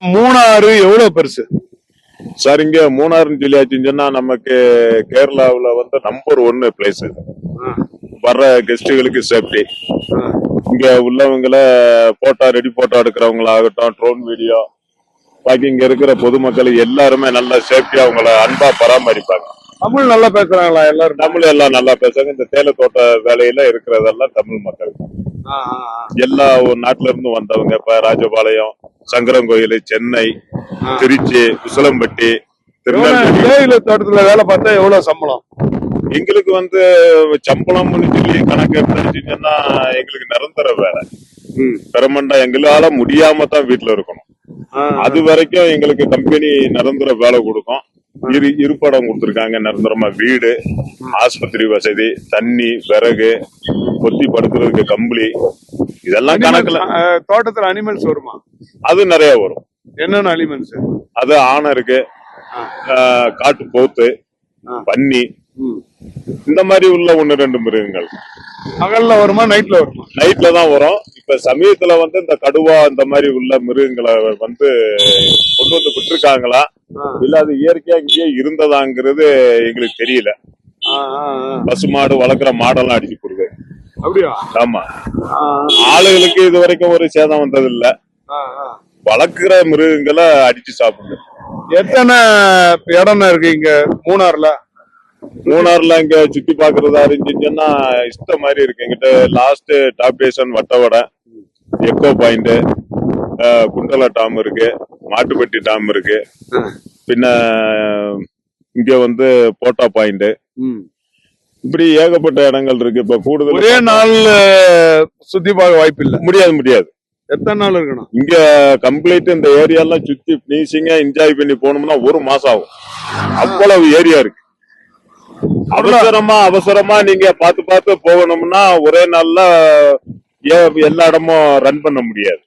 மூணாறு எவ்வளவு பெருசு? சார் இங்க மூணாறுன்னு சொல்லியாச்சுன்னு சொன்னா நமக்கு கேரளாவுல வந்து நம்பர் 1 பிளேஸ். வர்ற கெஸ்டுகளுக்கு சேஃப்டி. இங்க உள்ளவங்கள ரெடி போட்டோ எடுக்கிறவங்களாகட்டும், ட்ரோன் வீடியோ, பாக்கி இங்க இருக்கிற பொதுமக்கள் எல்லாருமே நல்லா சேஃப்டியா அவங்கள அன்பா பராமரிப்பாங்க. தமிழ் நல்லா பேசுறாங்களா எல்லாரும்? தமிழ் எல்லாம் நல்லா பேசுறாங்க. இந்த தேயிலை தோட்ட வேலையில இருக்கிறதெல்லாம் தமிழ் மக்கள். எல்லா நாட்டுல இருந்து வந்தவங்க. இப்ப ராஜபாளையம், சங்கரன்கோயில், சென்னை, திருச்சி, உசிலம்பட்டி, திருநெல்வேலி. தேயிலை தோட்டத்துல வேலை பார்த்தா எவ்வளவு சம்பளம்? எங்களுக்கு வந்து சம்பளம்னு சொல்லி கணக்கு எடுத்துச்சுன்னா எங்களுக்கு நிரந்தர வேலை. பெர்மனண்டா எங்களால முடியாம தான் வீட்டுல இருக்கணும். அது வரைக்கும் எங்களுக்கு கம்பெனி நிரந்தர வேலை கொடுக்கும். இருப்படம் கொடுத்திருக்காங்க. நிரந்தரமா வீடு, ஆஸ்பத்திரி வசதி, தண்ணி, விறகு, கொத்தி படுக்கிறதுக்கு கம்பளி, இதெல்லாம் கணக்குல. தோட்டத்துல அனிமல்ஸ் வருமா? அது நிறைய வரும். என்னென்ன அனிமல்ஸ்? அது ஆனை இருக்கு, காட்டு போத்து, பன்னி, இந்த மாதிரி உள்ள 1-2 மிருகங்கள். பகல்ல வருமா நைட்ல வருமா? நைட்ல தான் வரும். இப்ப சமயத்துல வந்து இந்த கடுவா இந்த மாதிரி உள்ள மிருகங்களை வந்து கொண்டு வந்து விட்டுருக்காங்களா இல்ல அது இயற்கையா இங்கேயே இருந்ததாங்கிறது எங்களுக்கு தெரியல. பசுமாடு வளர்க்குற மாடெல்லாம் அடிச்சு கொடுது. அப்படியா? ஆமா. ஆளுகளுக்கு இது வரைக்கும் ஒரு சேதம் வந்தது இல்ல. வளர்க்குற மிருகங்களை அடிச்சு சாப்பிடுது. எத்தனை இடம் இருக்கு இங்க மூணாறுல? மூணாறுல இங்க சுத்தி பாக்குறதா இருந்துச்சுன்னா இஷ்ட மாதிரி இருக்கு. எங்கிட்ட last top station Vattavada, echo point, Kundala dam இருக்கு, மாட்டுப்பட்டி டாம் இருக்கு, பின்ன இங்க வந்து போட்டா பாயிண்ட், இப்படி ஏகப்பட்ட இடங்கள் இருக்கு. இப்ப கூடுதல் ஒரே நாள் சுத்தி பார்க்க வாய்ப்பு இல்ல. முடியாது. எத்தனை நாள் இருக்கணும் இங்க? கம்ப்ளீட் இந்த ஏரியா எல்லாம் சுத்தி பிளீசிங்கா என்ஜாய் பண்ணி போனோம்னா 1 மாசம் ஆகும். அவ்வளவு ஏரியா இருக்கு. அவசரமா நீங்க பார்த்து போகணும்னா ஒரே நாள்ல எல்லா இடமும் ரன் பண்ண முடியாது.